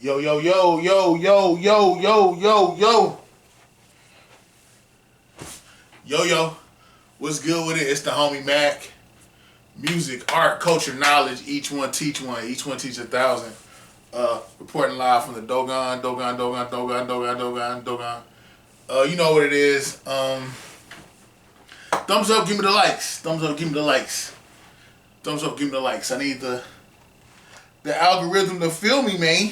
Yo, yo, yo, yo, yo, yo, yo, yo, yo. Yo, yo. What's good with it? It's the homie Mac. Music, art, culture, knowledge. Each one teach one. Each one teach 1,000. Reporting live from the Dogon. You know what it is. Thumbs up, give me the likes. Thumbs up, give me the likes. Thumbs up, give me the likes. I need the algorithm to feel me, man.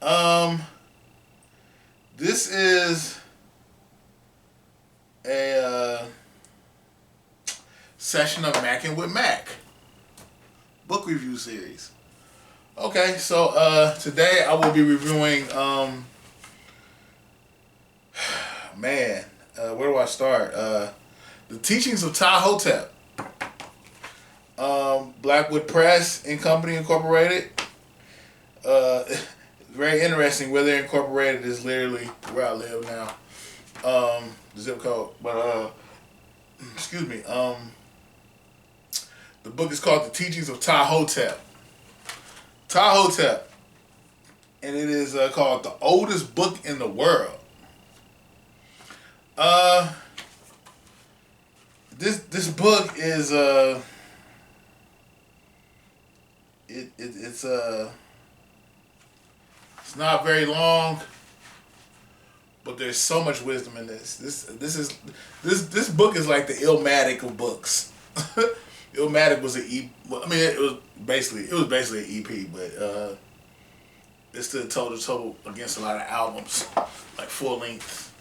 Um, this is a session of Mackin' with Mac book review series. Okay, so today I will be reviewing where do I start? The Teachings of Ptah Hotep. Blackwood Press and Company Incorporated. Very interesting. Where they're incorporated is literally where I live now. The zip code. But excuse me. The book is called The Teachings of Ptah Hotep. Ptah Hotep. And it is called the oldest book in the world. This book is it's not very long, but there's so much wisdom in this. This book is like the Illmatic of books. Illmatic was an EP. Well, I mean, it was basically an EP, but it stood toe to toe against a lot of albums, like full length,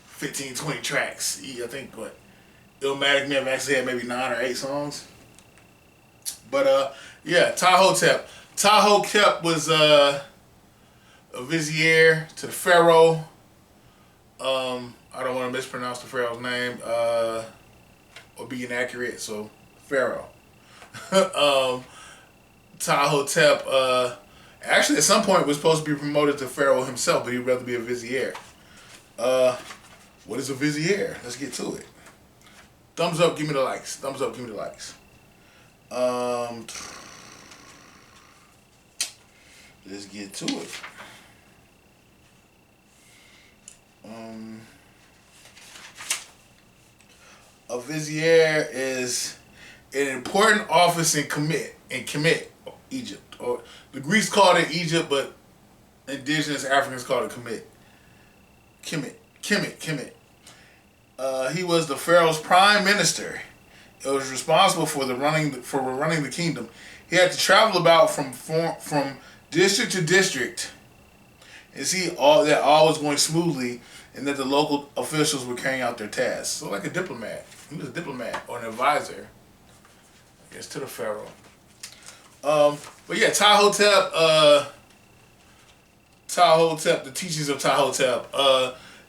15, 20 tracks. I think what Illmatic may have actually had maybe 9 or 8 songs. But yeah, Ptah Hotep. Ptah Hotep was a vizier to the pharaoh. I don't want to mispronounce the pharaoh's name or be inaccurate. So pharaoh. Ptah Hotep actually at some point was supposed to be promoted to pharaoh himself, but he'd rather be a vizier. What is a vizier? Let's get to it. Thumbs up, give me the likes. Thumbs up, give me the likes. Let's get to it. A vizier is an important office in Kemet, Egypt. Or the Greeks called it Egypt, but indigenous Africans called it Kemet. He was the pharaoh's prime minister. He was responsible for running the kingdom. He had to travel about from district to district and see that all was going smoothly and that the local officials were carrying out their tasks. So like a diplomat. He was a diplomat or an advisor, I guess, to the pharaoh. But yeah, Ptah Hotep, the Teachings of Ptah Hotep.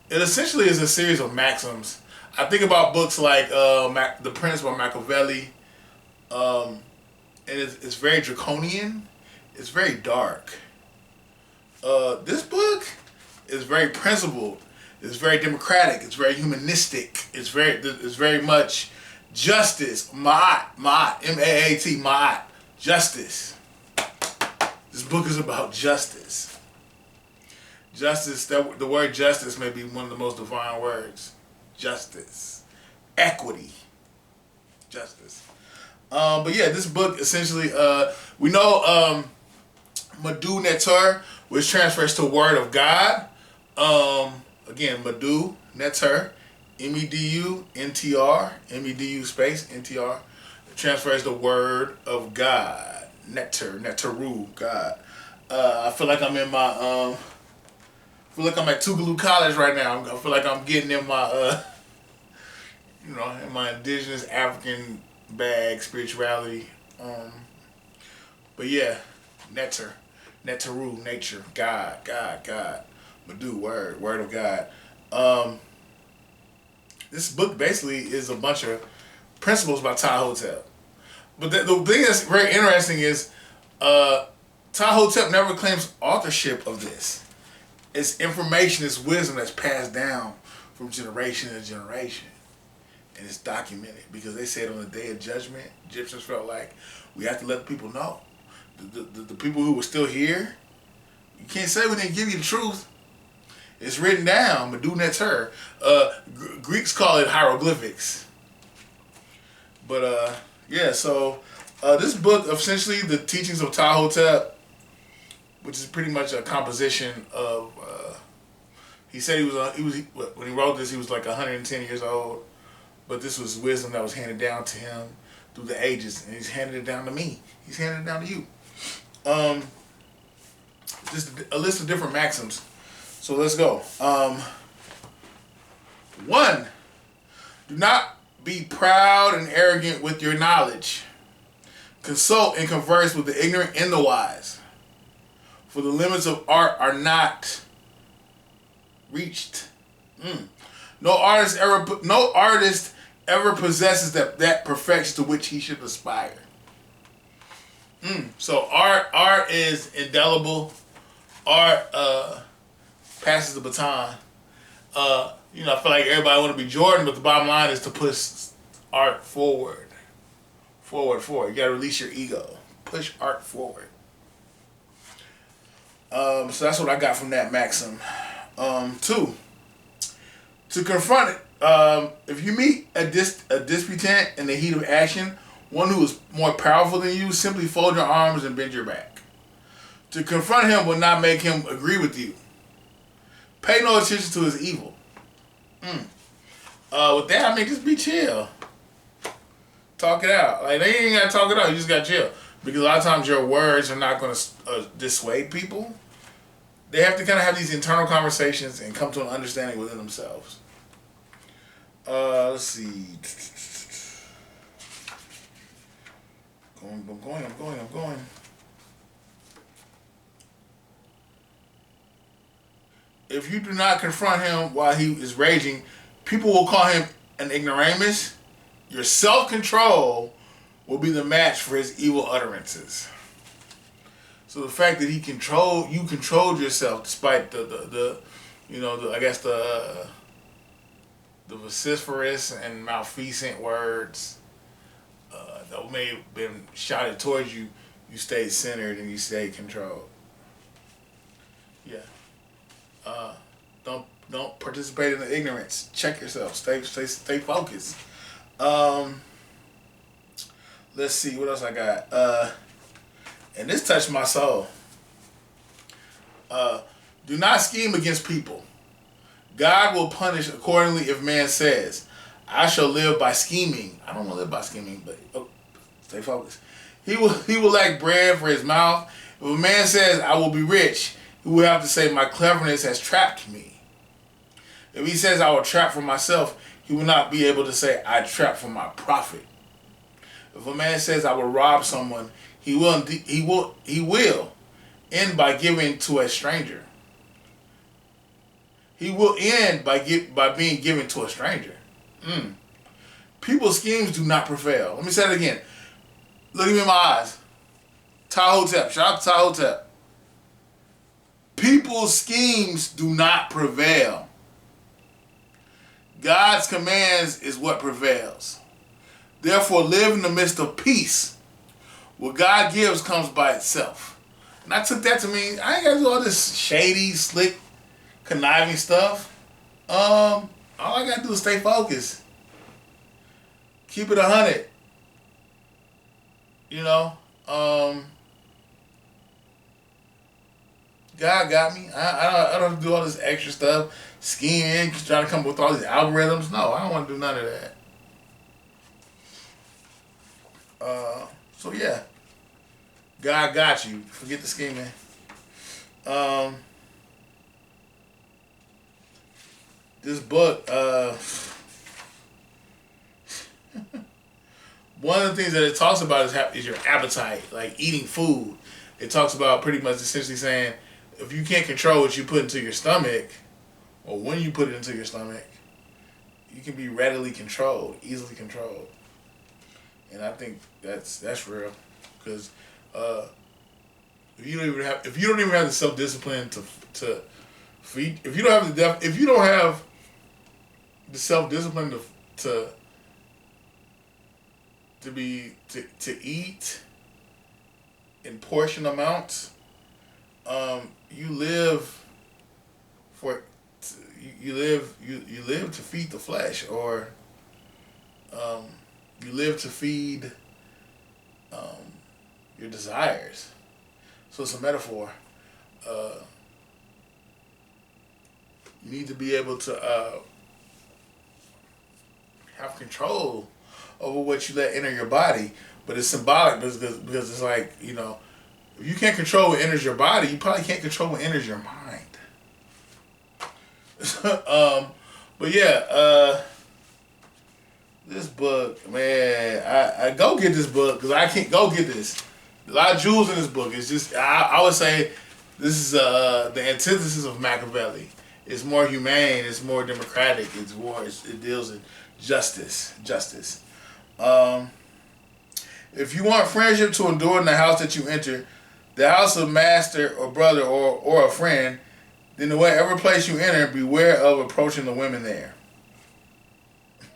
It essentially is a series of maxims. I think about books like The Prince by Machiavelli. And it's very draconian. It's very dark. This book is very principled. It's very democratic. It's very humanistic. It's very much justice. Ma'at, M-A-A-T, Ma'at, justice. This book is about justice. Justice. The word justice may be one of the most divine words. Justice, equity, justice. But yeah, this book essentially, we know Medu Neter, which transfers to Word of God. Again, Medu Neter, M-E-D-U-N-T-R, M-E-D-U space N-T-R, transfers to Word of God. Neteru, God. I feel like I'm in my I feel like I'm at Tougaloo College right now. I feel like I'm getting in my in my indigenous African bag spirituality. But yeah, Neteru, nature, God, Medu, word of God. This book basically is a bunch of principles by Ptah Hotep. But the thing that's very interesting is Ptah Hotep never claims authorship of this. It's information, it's wisdom that's passed down from generation to generation. And it's documented because they said on the Day of Judgment, Egyptians felt like we have to let people know. The people who were still here You can't say we didn't give you the truth. It's written down, but do that's her. Greeks call it hieroglyphics. But yeah, so this book, essentially the teachings of Ptah Hotep, which is pretty much a composition of. He said when he wrote this, he was like 110 years old, but this was wisdom that was handed down to him through the ages, and he's handed it down to me. He's handed it down to you. Just a list of different maxims. So let's go. 1. Do not be proud and arrogant with your knowledge. Consult and converse with the ignorant and the wise. For the limits of art are not reached. No artist ever possesses that perfection to which he should aspire. So art is indelible. Art passes the baton. I feel like everybody want to be Jordan, but the bottom line is to push art forward. Forward. You gotta release your ego. Push art forward. So that's what I got from that maxim. 2. To confront it. If you meet a disputant in the heat of action, one who is more powerful than you, simply fold your arms and bend your back. To confront him will not make him agree with you. Pay no attention to his evil. With that, just be chill. Talk it out. Like, they ain't gotta talk it out. You just gotta chill. Because a lot of times your words are not gonna dissuade people. They have to kind of have these internal conversations and come to an understanding within themselves. Let's see. I'm going. If you do not confront him while he is raging, people will call him an ignoramus. Your self-control will be the match for his evil utterances. So the fact that you controlled yourself despite the vociferous and malfeasant words that may have been shouted towards you, you stayed centered and you stayed controlled. Yeah. Don't participate in the ignorance. Check yourself. Stay focused. Let's see what else I got. And this touched my soul. Do not scheme against people. God will punish accordingly if man says, I shall live by scheming. I don't want to live by scheming, but stay focused. He will lack bread for his mouth. If a man says, I will be rich, he will have to say, my cleverness has trapped me. If he says, I will trap for myself, he will not be able to say, I trap for my profit. If a man says, I will rob someone, he will end by giving to a stranger. He will end by being given to a stranger. People's schemes do not prevail. Let me say it again. Look at me in my eyes. Ptah Hotep. Shout out to Ptah Hotep. People's schemes do not prevail. God's commands is what prevails. Therefore, live in the midst of peace. What God gives comes by itself. And I took that to mean I ain't got to do all this shady, slick, conniving stuff. All I got to do is stay focused. Keep it 100. God got me. I don't have to do all this extra stuff, scheming, trying to come up with all these algorithms. No, I don't want to do none of that. So yeah, God got you. Forget the scheming. This book, one of the things that it talks about is your appetite, like eating food. It talks about pretty much essentially saying, if you can't control what you put into your stomach, or when you put it into your stomach, you can be readily controlled, easily controlled. And I think that's real, because if you don't even have the self-discipline to feed, if you don't have the self-discipline to eat in portion amounts, You live for you live to feed the flesh, or um, you live to feed um, your desires. So it's a metaphor. Uh, you need to be able to have control over what you let enter your body, but it's symbolic because it's like, if you can't control what enters your body, you probably can't control what enters your mind. But yeah, this book, man, I go get this book because I can't go get this. A lot of jewels in this book. It's just I would say this is the antithesis of Machiavelli. It's more humane. It's more democratic. It deals in justice. If you want friendship to endure in the house that you enter, the house of master or brother or a friend, then in whatever place you enter, beware of approaching the women there.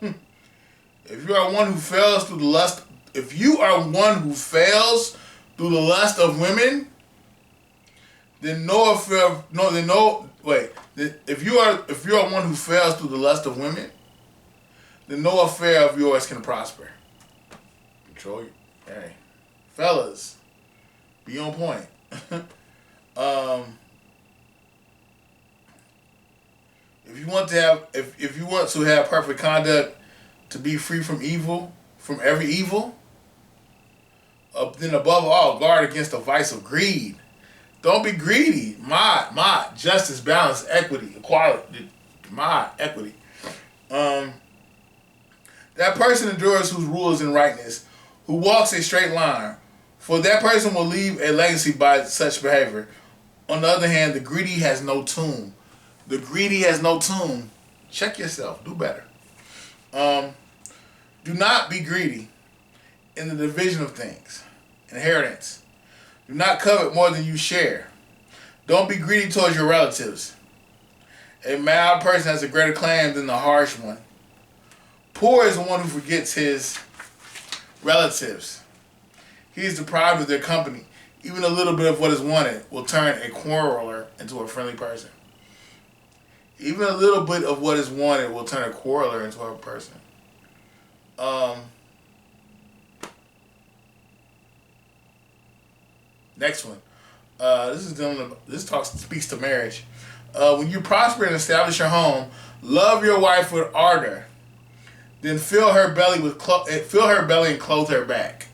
If you are one who fails through the lust, if you are one who fails through the lust of women, then if you are one who fails through the lust of women, then no affair of yours can prosper. Control your, hey, fellas, be on point. If you want to have perfect conduct, to be free from every evil, then above all, guard against the vice of greed. Don't be greedy. Justice, balance, equity, equality, equity. That person endures whose rule is in rightness, who walks a straight line, for that person will leave a legacy by such behavior. On the other hand, the greedy has no tomb. The greedy has no tomb. Check yourself. Do better. Do not be greedy in the division of things. Inheritance. Do not covet more than you share. Don't be greedy towards your relatives. A mild person has a greater claim than the harsh one. Poor is the one who forgets his relatives. He is deprived of their company. Even a little bit of what is wanted will turn a quarreler into a friendly person. Even a little bit of what is wanted will turn a quarreler into a person. Next one. This speaks to marriage. When you prosper and establish your home, love your wife with ardor. Then fill her belly and clothe her back.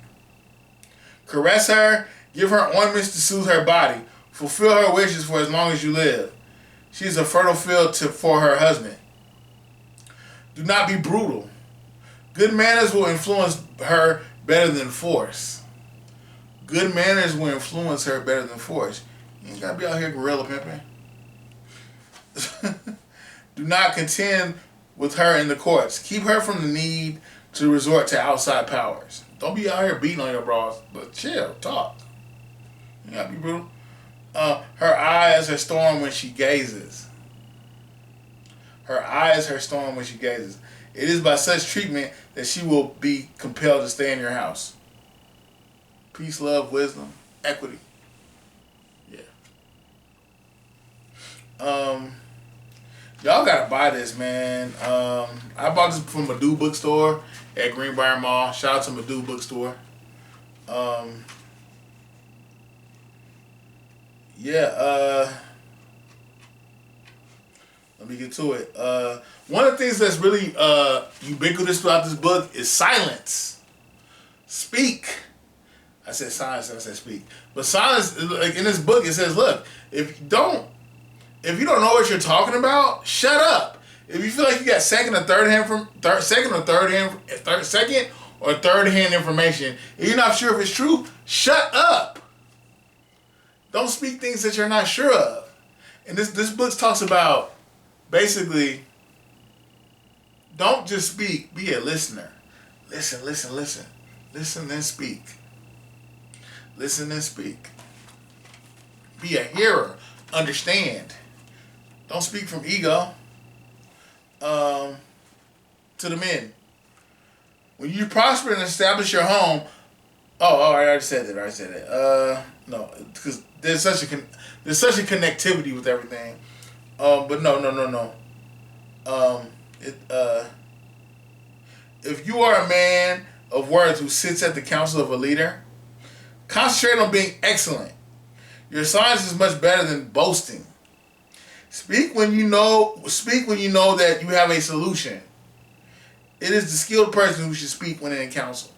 Caress her, give her ornaments to soothe her body, fulfill her wishes for as long as you live. She is a fertile field for her husband. Do not be brutal. Good manners will influence her better than force. Good manners will influence her better than force. You ain't got to be out here gorilla pimping. Do not contend with her in the courts. Keep her from the need to resort to outside powers. Don't be out here beating on your bras, but chill, talk. You gotta be brutal. Her eyes her storm when she gazes. Her eyes her storm when she gazes. It is by such treatment that she will be compelled to stay in your house. Peace, love, wisdom, equity. Yeah. Y'all gotta buy this, man. I bought this from Madu Bookstore at Greenbrier Mall. Shout out to Madu Bookstore. Let me get to it. One of the things that's really ubiquitous throughout this book is silence. Speak. I said silence and I said speak. But silence, like in this book, it says, look, if you don't know what you're talking about, shut up. If you feel like you got second or third hand information, and you're not sure if it's true, shut up. Don't speak things that you're not sure of. And this book talks about basically, don't just speak, be a listener. Listen. Listen and speak. Listen and speak. Be a hearer. Understand. Don't speak from ego. To the men. When you prosper and establish your home, I already said that. No, because there's such a connectivity with everything. But no. It If you are a man of words who sits at the council of a leader, concentrate on being excellent. Your science is much better than boasting. Speak when you know that you have a solution. It is the skilled person who should speak when in council.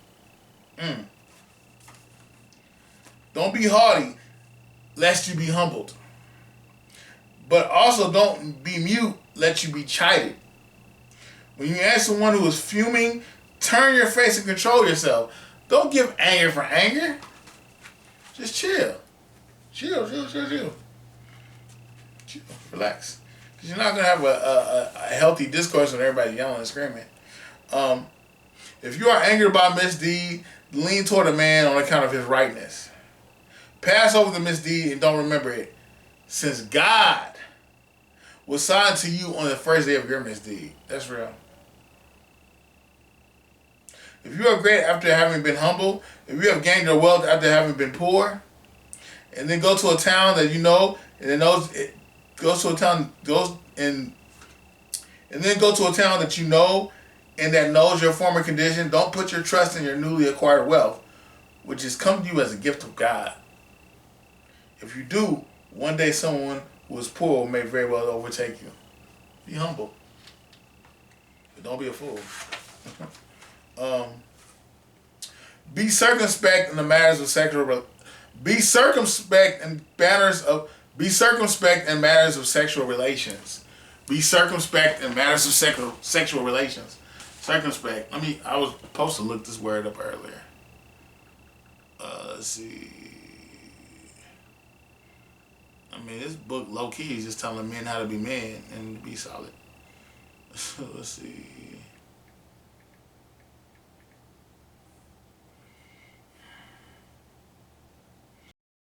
Don't be haughty, lest you be humbled. But also don't be mute, lest you be chided. When you answer someone who is fuming, turn your face and control yourself. Don't give anger for anger. Just chill. Chill. Relax. Because you're not going to have a healthy discourse when everybody yelling and screaming. If you are angry about misdeed, lean toward a man on account of his rightness. Pass over the misdeed and don't remember it, since God will sign to you on the first day of your misdeed. That's real. If you are great after having been humble, if you have gained your wealth after having been poor, and then go to a town that you know, and then goes to a town and then go to a town that you know and that knows your former condition, don't put your trust in your newly acquired wealth, which has come to you as a gift of God. If you do, one day someone who is poor may very well overtake you. Be humble, but don't be a fool. Be circumspect in the matters of sexual. Be circumspect in matters of sexual relations. Be circumspect in matters of sexual relations. Circumspect. I was supposed to look this word up earlier. Let's see. This book low key is just telling men how to be men and be solid. Let's see.